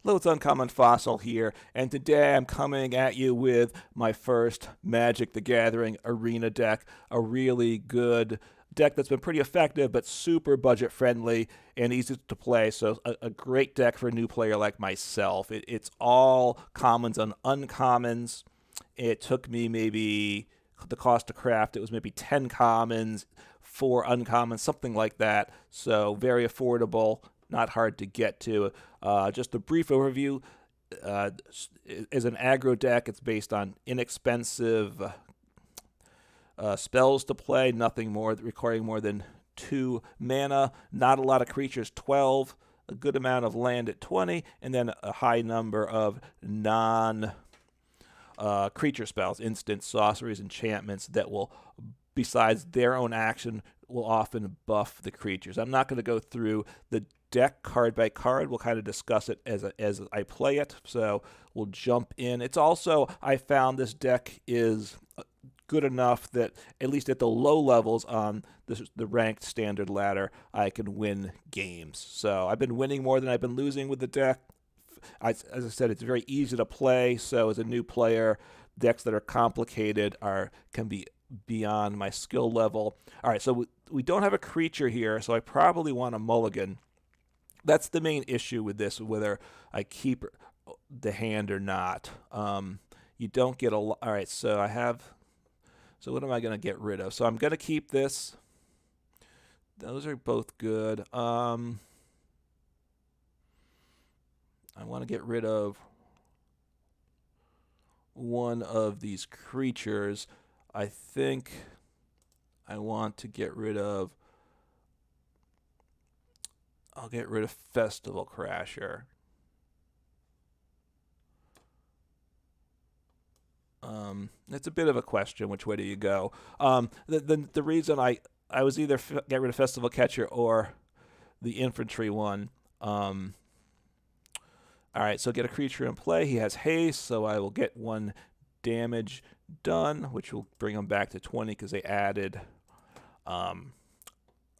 Hello, it's Uncommon Fossil here, and today I'm coming at you with my first Magic the Gathering Arena deck, a really good deck that's been pretty effective but super budget friendly and easy to play, so a great deck for a new player like myself. It's all commons and uncommons. It took me maybe the cost to craft, it was maybe 10 commons, 4 uncommons, something like that, so very affordable, not hard to get to. Just a brief overview. Is an aggro deck. It's based on inexpensive spells to play, nothing more requiring more than 2 mana, not a lot of creatures, 12, a good amount of land at 20, and then a high number of non creature spells, instants, sorceries, enchantments that will, besides their own action, will often buff the creatures. I'm not going to go through the deck card by card. We'll kind of discuss it as I play it. So we'll jump in. It's also, I found this deck is good enough that at least at the low levels on the ranked standard ladder, I can win games. So I've been winning more than I've been losing with the deck. As I said, it's very easy to play. So as a new player, decks that are complicated can be beyond my skill level. All right, so we don't have a creature here, so I probably want a mulligan. That's the main issue with this, whether I keep the hand or not. You don't get a lot. All right, so I have. So what am I going to get rid of? So I'm going to keep this. Those are both good. I want to get rid of one of these creatures. I think I want to get rid of. I'll get rid of Festival Crasher. It's a bit of a question. Which way do you go? The reason I was either get rid of Festival Catcher or the infantry one. All right, so get a creature in play. He has haste, so I will get 1 damage done, which will bring him back to 20 because they added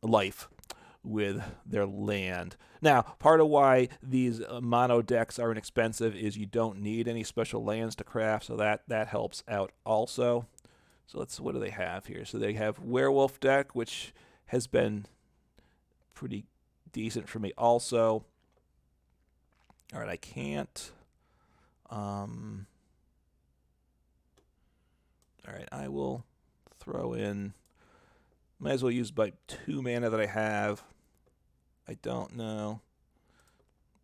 life with their land. Now, part of why these mono decks are inexpensive is you don't need any special lands to craft, so that helps out also. So what do they have here? So they have Werewolf deck, which has been pretty decent for me also. All right, I can't. All right, I will throw in. Might as well use my 2 mana that I have. I don't know.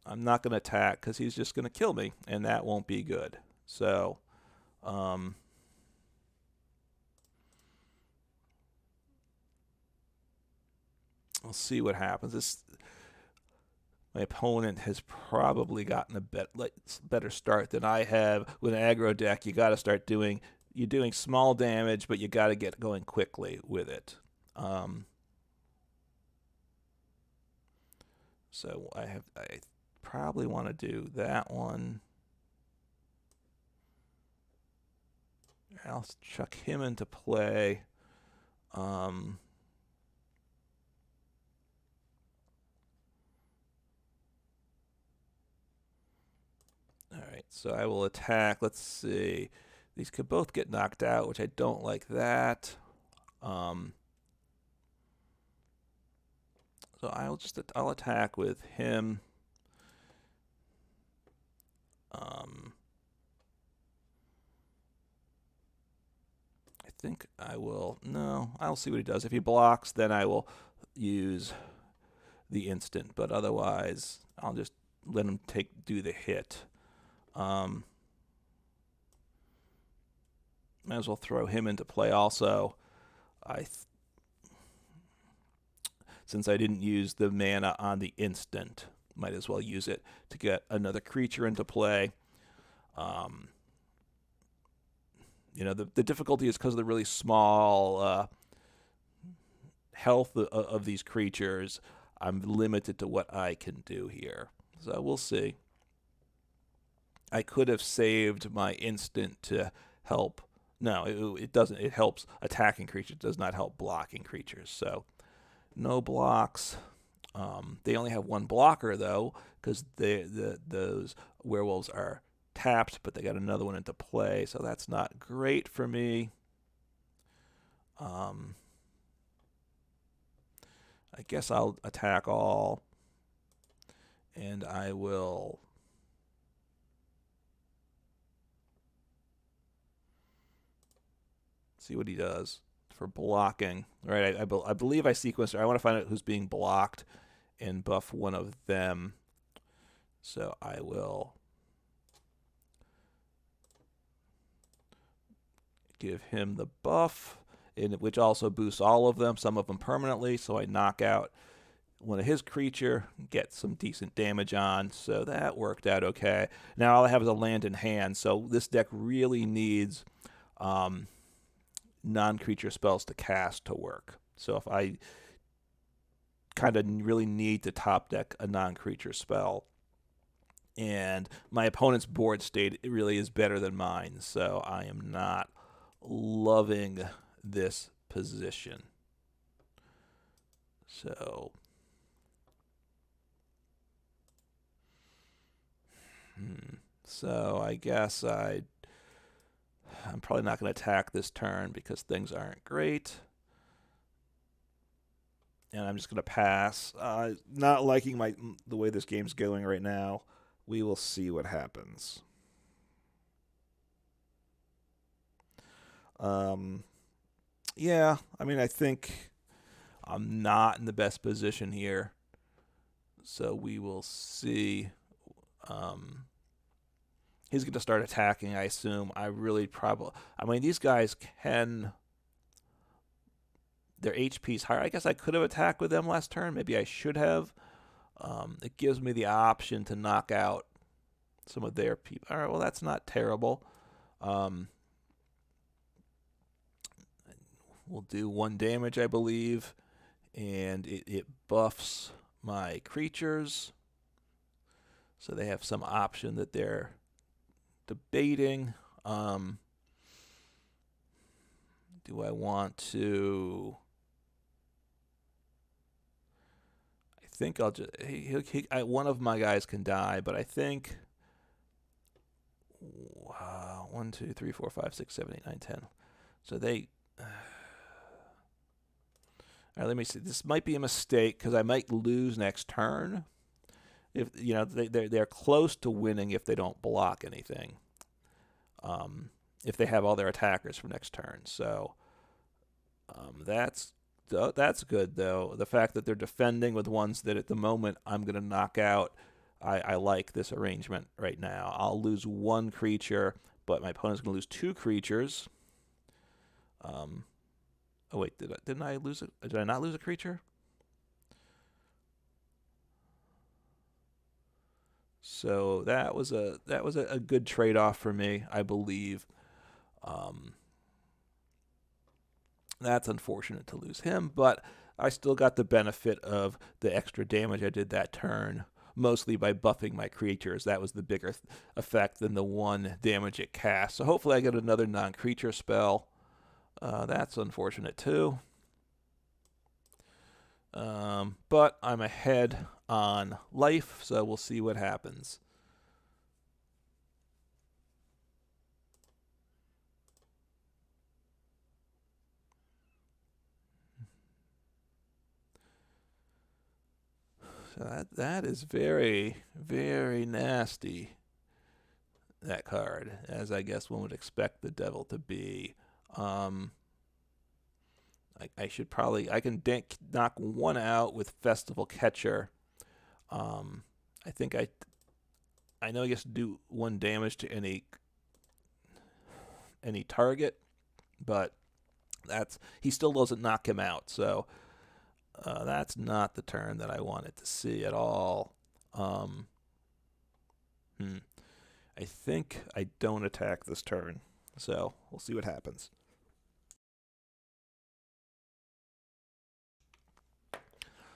I'm not going to attack because he's just going to kill me, and that won't be good. So, we'll see what happens. My opponent has probably gotten a better start than I have. With an aggro deck, you got to start doing. You're doing small damage, but you got to get going quickly with it. So I probably want to do that one. I'll chuck him into play. All right, so I will attack. Let's see. These could both get knocked out, which I don't like that. So I'll attack with him. I think I will. No, I'll see what he does. If he blocks, then I will use the instant. But otherwise, I'll just let him do the hit. Might as well throw him into play also. Since I didn't use the mana on the instant, might as well use it to get another creature into play. The difficulty is because of the really small health of these creatures. I'm limited to what I can do here. So we'll see. I could have saved my instant to help. No, it doesn't. It helps attacking creatures. It does not help blocking creatures. So no blocks. They only have one blocker though, because those werewolves are tapped, but they got another one into play, so that's not great for me. I guess I'll attack all, and I will see what he does for blocking. All right, I believe I sequenced. I want to find out who's being blocked and buff one of them. So I will give him the buff, which also boosts all of them, some of them permanently. So I knock out one of his creature, get some decent damage on. So that worked out okay. Now all I have is a land in hand. So this deck really needs non-creature spells to cast to work. So if I kind of really need to top deck a non-creature spell, and my opponent's board state really is better than mine, so I am not loving this position. So I guess I'm probably not going to attack this turn because things aren't great. And I'm just going to pass. Not liking the way this game's going right now. We will see what happens. Yeah, I mean, I think I'm not in the best position here. So we will see. He's going to start attacking, I assume. I mean, these guys can... Their HP's higher. I guess I could have attacked with them last turn. Maybe I should have. It gives me the option to knock out some of their people. All right, well, that's not terrible. We'll do 1 damage, I believe, and it buffs my creatures. So they have some option that they're debating. Do I want to... I think I'll just... one of my guys can die, but I think... 1, 2, 3, 4, 5, 6, 7, 8, 9, 10. So they... All right, let me see. This might be a mistake because I might lose next turn. If they're close to winning if they don't block anything. If they have all their attackers for next turn. So that's good though. The fact that they're defending with ones that at the moment I'm going to knock out. I like this arrangement right now. I'll lose 1 creature, but my opponent's going to lose 2 creatures. Oh wait, didn't I lose it? Did I not lose a creature? So that was a good trade-off for me, I believe. That's unfortunate to lose him, but I still got the benefit of the extra damage I did that turn, mostly by buffing my creatures. That was the bigger effect than the 1 damage it cast. So hopefully I get another non-creature spell. That's unfortunate too. But I'm ahead on life, so we'll see what happens. So that is very, very nasty, that card, as I guess one would expect the devil to be. I should probably... I can knock 1 out with Festival Catcher. I think I know I guess do 1 damage to any target, but he still doesn't knock him out. So that's not the turn that I wanted to see at all. I think I don't attack this turn, so we'll see what happens.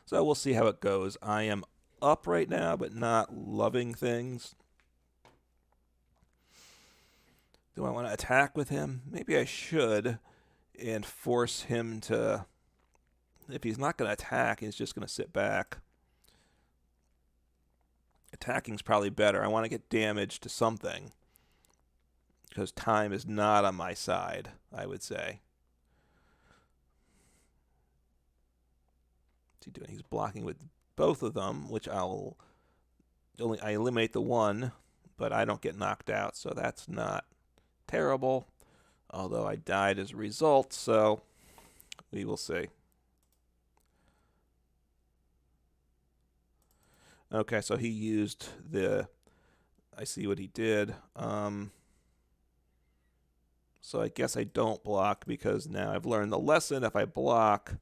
So we'll see how it goes. I am up right now, but not loving things. Do I want to attack with him? Maybe I should, and force him to... If he's not going to attack, he's just going to sit back. Attacking's probably better. I want to get damage to something, because time is not on my side, I would say. What's he doing? He's blocking with both of them, which I eliminate the one, but I don't get knocked out, so that's not terrible. Although I died as a result, so we will see. Okay, so he used the... I see what he did. So I guess I don't block, because now I've learned the lesson. If I block,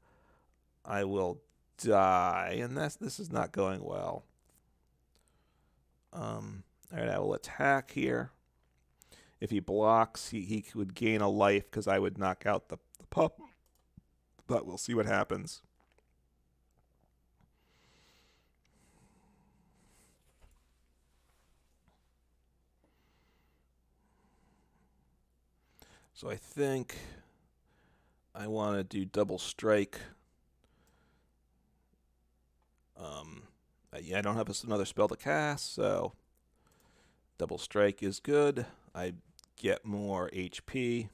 I will die, and this is not going well. All right, I will attack here. If he blocks, he would gain a life, because I would knock out the pup. But we'll see what happens. So I think I want to do double strike. Yeah, I don't have another spell to cast, so double strike is good. I get more HP,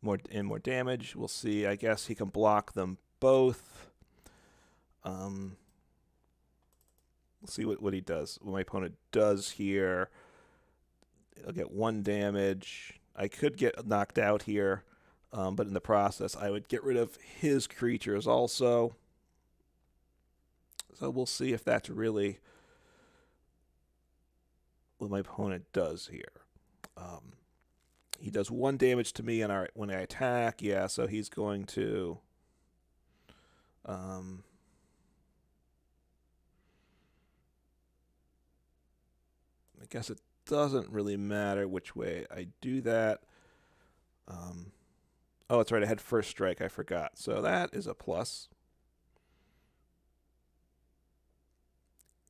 more damage. We'll see. I guess he can block them both. We'll see what he does. What my opponent does here. I'll get 1 damage. I could get knocked out here, but in the process, I would get rid of his creatures also. So we'll see if that's really what my opponent does here. He does 1 damage to me when I attack. Yeah, so he's going to... I guess it doesn't really matter which way I do that. Oh, that's right. I had first strike. I forgot. So that is a plus.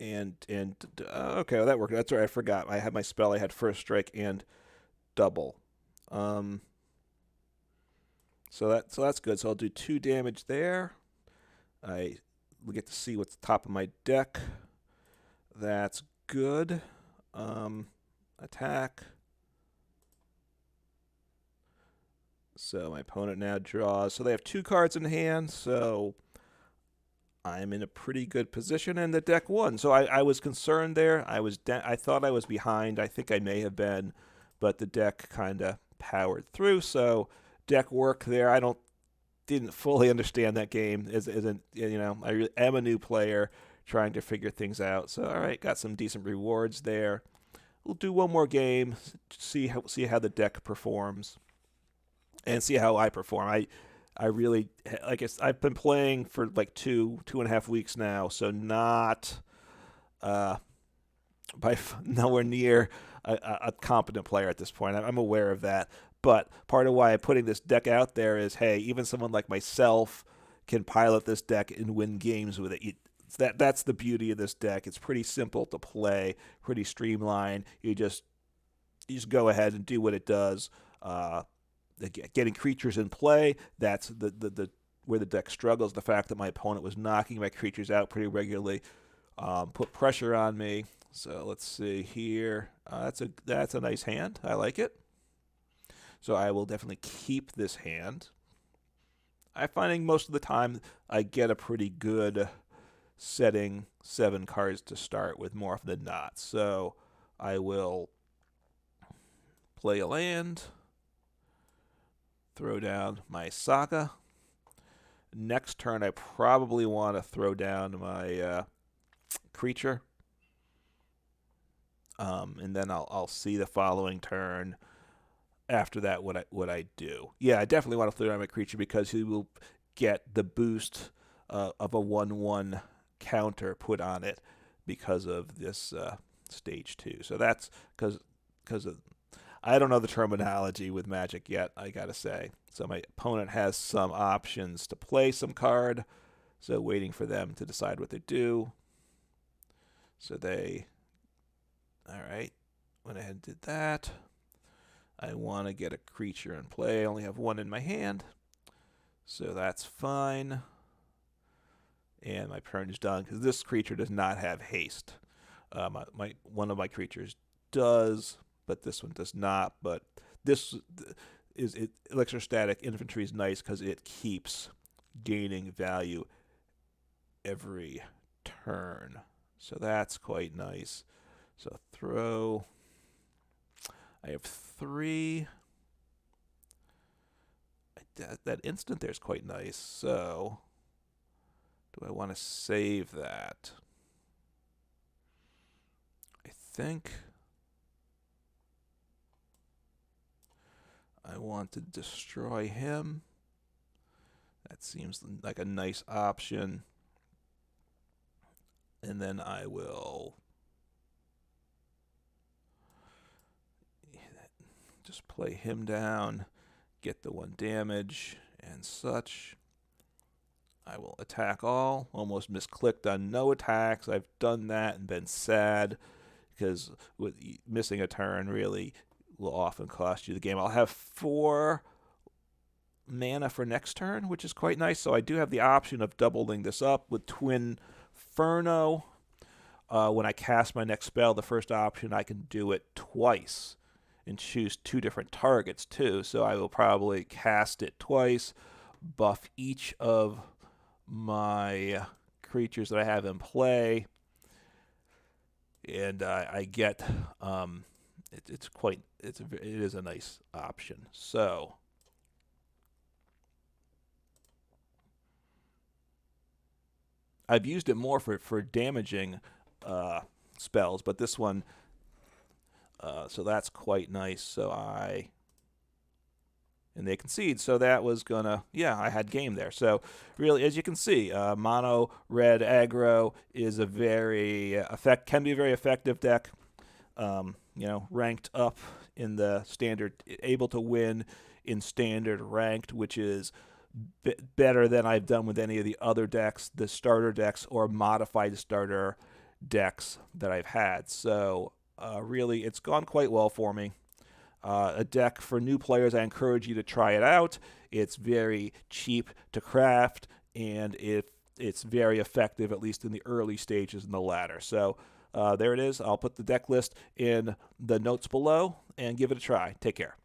And okay, well, that worked. That's right. I forgot. I had my spell. I had first strike and double. So that's good. So I'll do 2 damage there. We get to see what's the top of my deck. That's good. Attack. So my opponent now draws. So they have 2 cards in hand. So I'm in a pretty good position, and the deck won. So I was concerned there. I thought I was behind. I think I may have been, but the deck kind of powered through. So deck work there. I didn't fully understand that game. I really am a new player trying to figure things out. So all right, got some decent rewards there. We'll do one more game, see how the deck performs, and see how I perform. I really, like I've been playing for like 2.5 weeks now, so not nowhere near a competent player at this point. I'm aware of that, but part of why I'm putting this deck out there is, hey, even someone like myself can pilot this deck and win games with it. That's the beauty of this deck. It's pretty simple to play, pretty streamlined. You just go ahead and do what it does. Getting creatures in play, that's the where the deck struggles. The fact that my opponent was knocking my creatures out pretty regularly put pressure on me. So let's see here. That's a nice hand. I like it. So I will definitely keep this hand. I'm finding most of the time I get a pretty good setting 7 cards to start with more often than not. So I will play a land, throw down my Saga. Next turn, I probably want to throw down my creature. And then I'll see the following turn. After that, what I do. Yeah, I definitely want to throw down my creature, because he will get the boost of a 1/1 counter put on it because of this stage 2. So that's because I don't know the terminology with Magic yet, I gotta say. So my opponent has some options to play some card, so waiting for them to decide what they do. So all right, went ahead and did that. I want to get a creature in play. I only have 1 in my hand, so that's fine. And my turn is done, because this creature does not have haste. One of my creatures does, but this one does not. But this Electrostatic Infantry is nice because it keeps gaining value every turn. So that's quite nice. So throw. I have 3. That instant there is quite nice. So do I want to save that? I think I want to destroy him. That seems like a nice option. And then I will just play him down, get the 1 damage and such. I will attack all. Almost misclicked on no attacks. I've done that and been sad because with missing a turn really will often cost you the game. I'll have 4 mana for next turn, which is quite nice. So I do have the option of doubling this up with Twinferno. When I cast my next spell, the first option, I can do it twice and choose 2 different targets too. So I will probably cast it twice, buff each of my creatures that I have in play, and I get it is a nice option. So I've used it more for damaging spells, but this one, so that's quite nice. So and they concede, so that was gonna, I had game there. So really, as you can see, mono red aggro is a can be a very effective deck. Ranked up in the standard, able to win in standard ranked, which is better than I've done with any of the other decks, the starter decks or modified starter decks that I've had. So really, it's gone quite well for me. A deck for new players, I encourage you to try it out. It's very cheap to craft, and it's very effective, at least in the early stages in the ladder. So there it is. I'll put the deck list in the notes below and give it a try. Take care.